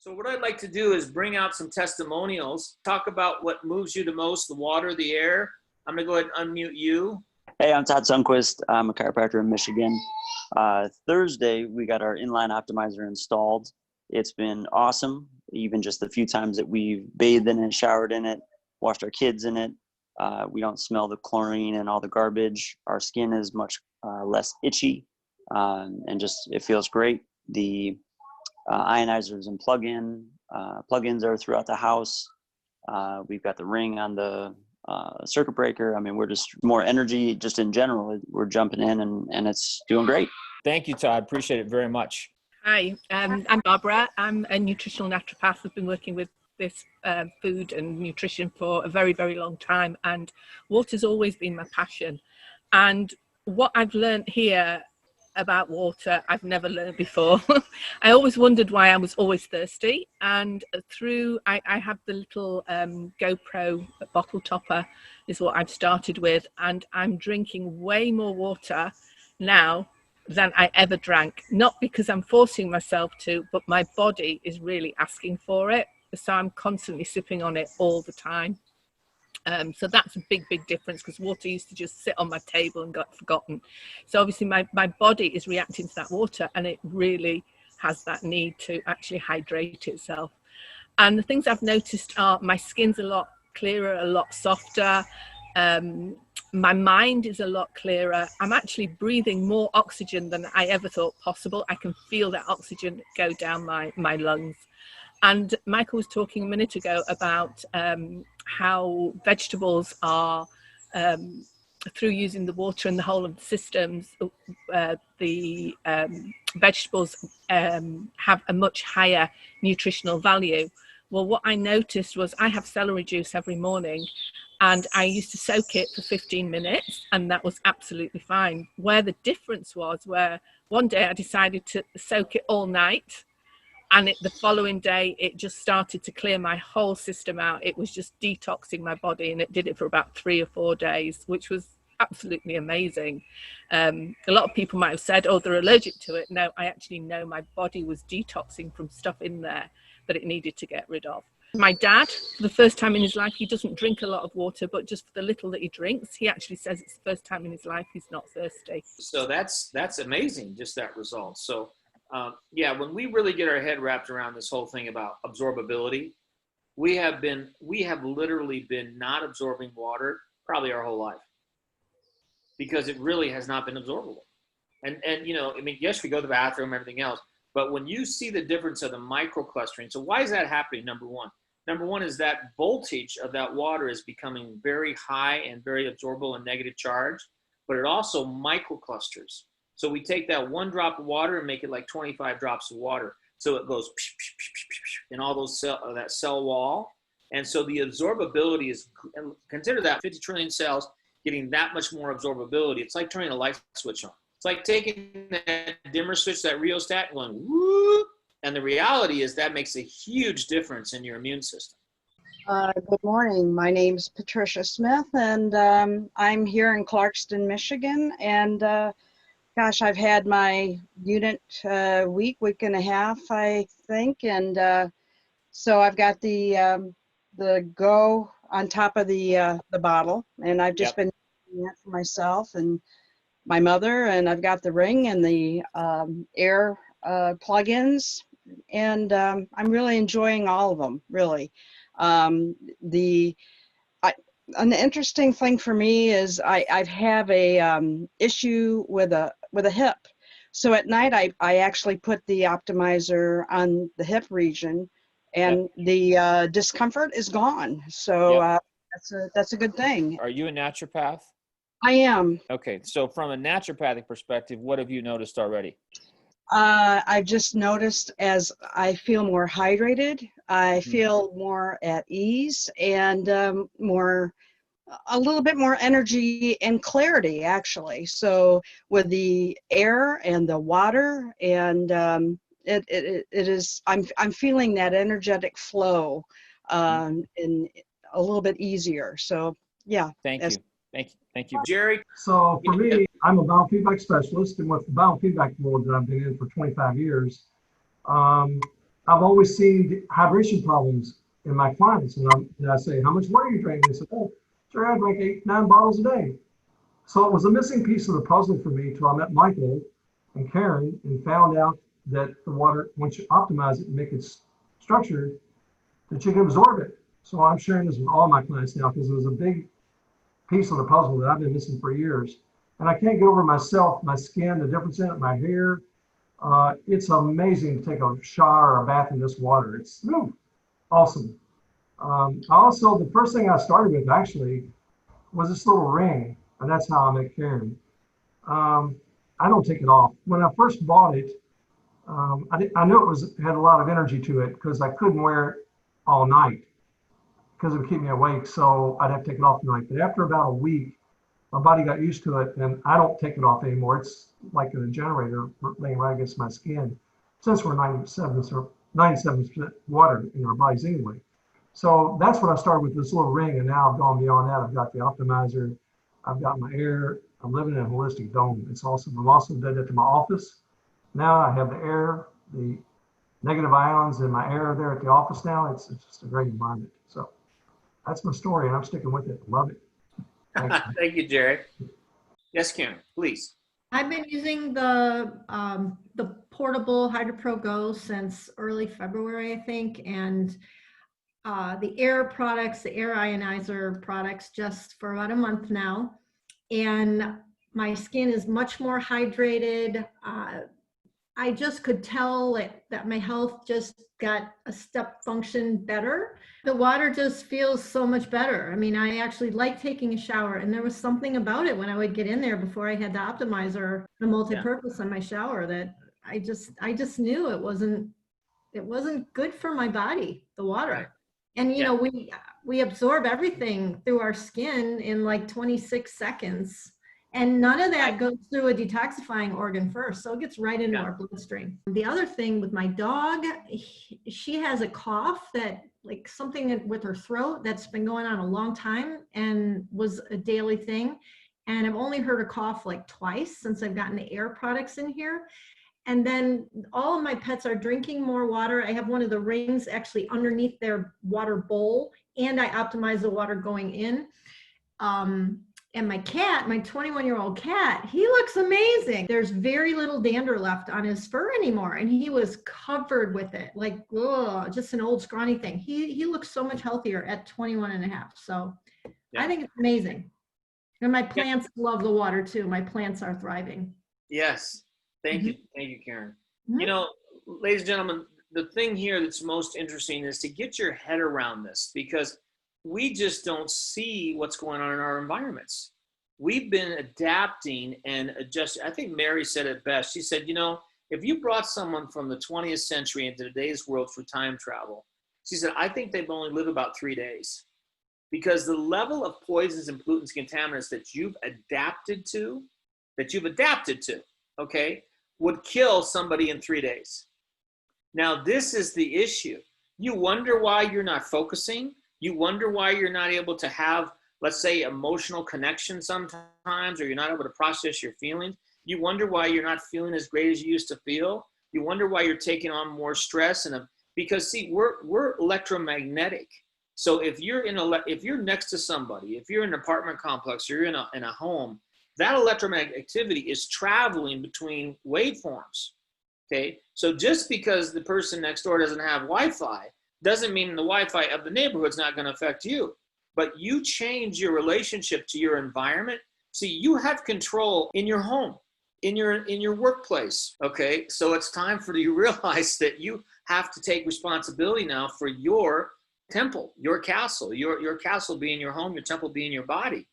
So what I'd like to do is bring out some testimonials, talk about what moves you the most, the water, the air. I'm going to go ahead and unmute you. Hey, I'm Todd Sundquist. I'm a chiropractor in Michigan. Thursday, we got our inline optimizer installed. It's been awesome, even just the few times that we've bathed in it, showered in it, washed our kids in it. We don't smell the chlorine and all the garbage. Our skin is much less itchy, and just it feels great. The ionizers and plugins are throughout the house. We've got the ring on the circuit breaker. I mean, we're just more energy just in general. We're jumping in and it's doing great. Thank you, Todd. Appreciate it very much. Hi, I'm Barbara. I'm a nutritional naturopath. I've been working with this food and nutrition for a very, very long time, and water's always been my passion. And what I've learned here about water, I've never learned before. I always wondered why I was always thirsty, and I have the little GoPro bottle topper is what I've started with, and I'm drinking way more water now than I ever drank, not because I'm forcing myself to, but my body is really asking for it, so I'm constantly sipping on it all the time. So that's a big difference, because water used to just sit on my table and got forgotten. So obviously my body is reacting to that water, and it really has that need to actually hydrate itself. And the things I've noticed are my skin's a lot clearer, a lot softer. My mind is a lot clearer. I'm actually breathing more oxygen than I ever thought possible. I can feel that oxygen go down my lungs. And Michael was talking a minute ago about how vegetables are, through using the water and the whole of the systems, the vegetables have a much higher nutritional value. Well, what I noticed was I have celery juice every morning, and I used to soak it for 15 minutes, and that was absolutely fine. Where the difference was, where one day I decided to soak it all night, and the following day, it just started to clear my whole system out. It was just detoxing my body, and it did it for about 3 or 4 days, which was absolutely amazing. A lot of people might have said, oh, they're allergic to it. No, I actually know my body was detoxing from stuff in there that it needed to get rid of. My dad, for the first time in his life, he doesn't drink a lot of water, but just for the little that he drinks, he actually says it's the first time in his life he's not thirsty. So that's amazing, just that result. So yeah, when we really get our head wrapped around this whole thing about absorbability, we have literally been not absorbing water probably our whole life, because it really has not been absorbable. And you know, I mean, yes, we go to the bathroom, everything else, but when you see the difference of the microclustering, so why is that happening? Number one is that voltage of that water is becoming very high and very absorbable and negative charge, but it also microclusters. So we take that one drop of water and make it like 25 drops of water. So it goes in all those that cell wall. And so the absorbability is, consider that 50 trillion cells getting that much more absorbability. It's like turning a light switch on. It's like taking that dimmer switch, that rheostat, and going whoop. And the reality is that makes a huge difference in your immune system. Good morning. My name's Patricia Smith, and I'm here in Clarkston, Michigan. And gosh, I've had my unit week and a half, I think. And so I've got the Go on top of the bottle, and I've just been doing that for myself and my mother. And I've got the ring and the air plugins, and I'm really enjoying all of them, really. An interesting thing for me is I have a issue with a hip. So at night I actually put the optimizer on the hip region, and the discomfort is gone. So that's a good thing. Are you a naturopath? I am. Okay, so from a naturopathic perspective, what have you noticed already? I've just noticed as I feel more hydrated, I feel more at ease, and a little bit more energy and clarity, actually. So with the air and the water, and it is, I'm feeling that energetic flow, and a little bit easier. So yeah. Thank you. Jerry? So for me, I'm a biofeedback specialist, and with the biofeedback world that I've been in for 25 years, I I've always seen hydration problems in my clients, and I say, how much water are you drinking? They said, oh, sure, I drink 8-9 bottles a day. So it was a missing piece of the puzzle for me till I met Michael and Karen and found out that the water, once you optimize it and make it structured, that you can absorb it. So I'm sharing this with all my clients now because it was a big piece of the puzzle that I've been missing for years. And I can't get over myself, my skin, the difference in it, my hair. It's amazing to take a shower or a bath in this water. It's awesome. Also, the first thing I started with actually was this little ring, and that's how I met Karen. I don't take it off. When I first bought it, I knew it had a lot of energy to it because I couldn't wear it all night because it would keep me awake. So I'd have to take it off at night. But after about a week, my body got used to it, and I don't take it off anymore. It's like a generator laying right against my skin, since we're 97% water in our bodies anyway. So that's what I started with, this little ring, and now I've gone beyond that. I've got the optimizer, I've got my air. I'm living in a holistic dome. It's awesome. I've also done it to my office. Now I have the air, the negative ions in my air there at the office now. It's just a great environment. So that's my story, and I'm sticking with it. Love it. Thank you, Jerry. Yes, Karen, please. I've been using the portable HydroPro Go since early February, I think, and the air products, the air ionizer products, just for about a month now. And my skin is much more hydrated. I just could tell that my health just got a step function better. The water just feels so much better. I mean, I actually like taking a shower, and there was something about it when I would get in there before I had the optimizer, the multi-purpose on my shower, that I just knew it wasn't good for my body, the water. Right. And you know, we absorb everything through our skin in like 26 seconds. And none of that goes through a detoxifying organ first. So it gets right into our bloodstream. The other thing with my dog, she has a cough that, like, something with her throat that's been going on a long time and was a daily thing. And I've only heard her cough like twice since I've gotten the air products in here. And then all of my pets are drinking more water. I have one of the rings actually underneath their water bowl, and I optimize the water going in. And my cat, my 21-year-old cat, he looks amazing. There's very little dander left on his fur anymore. And he was covered with it, like, ugh, just an old scrawny thing. He looks so much healthier at 21 and a half. So I think it's amazing. And my plants love the water too. My plants are thriving. Yes. Thank you. Thank you, Karen. Mm-hmm. You know, ladies and gentlemen, the thing here that's most interesting is to get your head around this, because we just don't see what's going on in our environments. We've been adapting and adjusting. I think Mary said it best. She said, you know, if you brought someone from the 20th century into today's world for time travel, she said, I think they've only lived about 3 days, because the level of poisons and pollutants, contaminants that you've adapted to, okay, would kill somebody in 3 days. Now, this is the issue. You wonder why you're not focusing. You wonder why you're not able to have, let's say, emotional connection sometimes, or you're not able to process your feelings. You wonder why you're not feeling as great as you used to feel. You wonder why you're taking on more stress, because see, we're electromagnetic. So if you're next to somebody, if you're in an apartment complex, or you're in a home, that electromagnetic activity is traveling between waveforms. Okay, so just because the person next door doesn't have Wi-Fi doesn't mean the Wi-Fi of the neighborhood's not going to affect you. But you change your relationship to your environment. See, you have control in your home, in your workplace. Okay, so it's time for you to realize that you have to take responsibility now for your temple, your castle, your castle being your home, your temple being your body.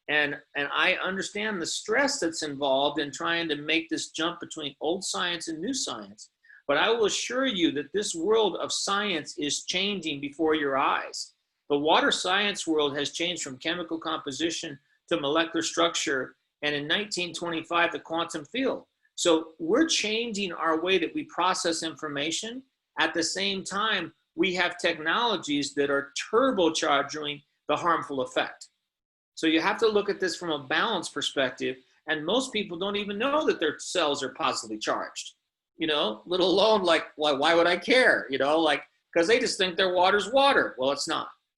And I understand the stress that's involved in trying to make this jump between old science and new science. But I will assure you that this world of science is changing before your eyes. The water science world has changed from chemical composition to molecular structure, and in 1925, the quantum field. So we're changing our way that we process information. At the same time, we have technologies that are turbocharging the harmful effect. So you have to look at this from a balance perspective, and most people don't even know that their cells are positively charged. you know, let alone like, why would I care? You know, like, because they just think their water's water. Well, it's not.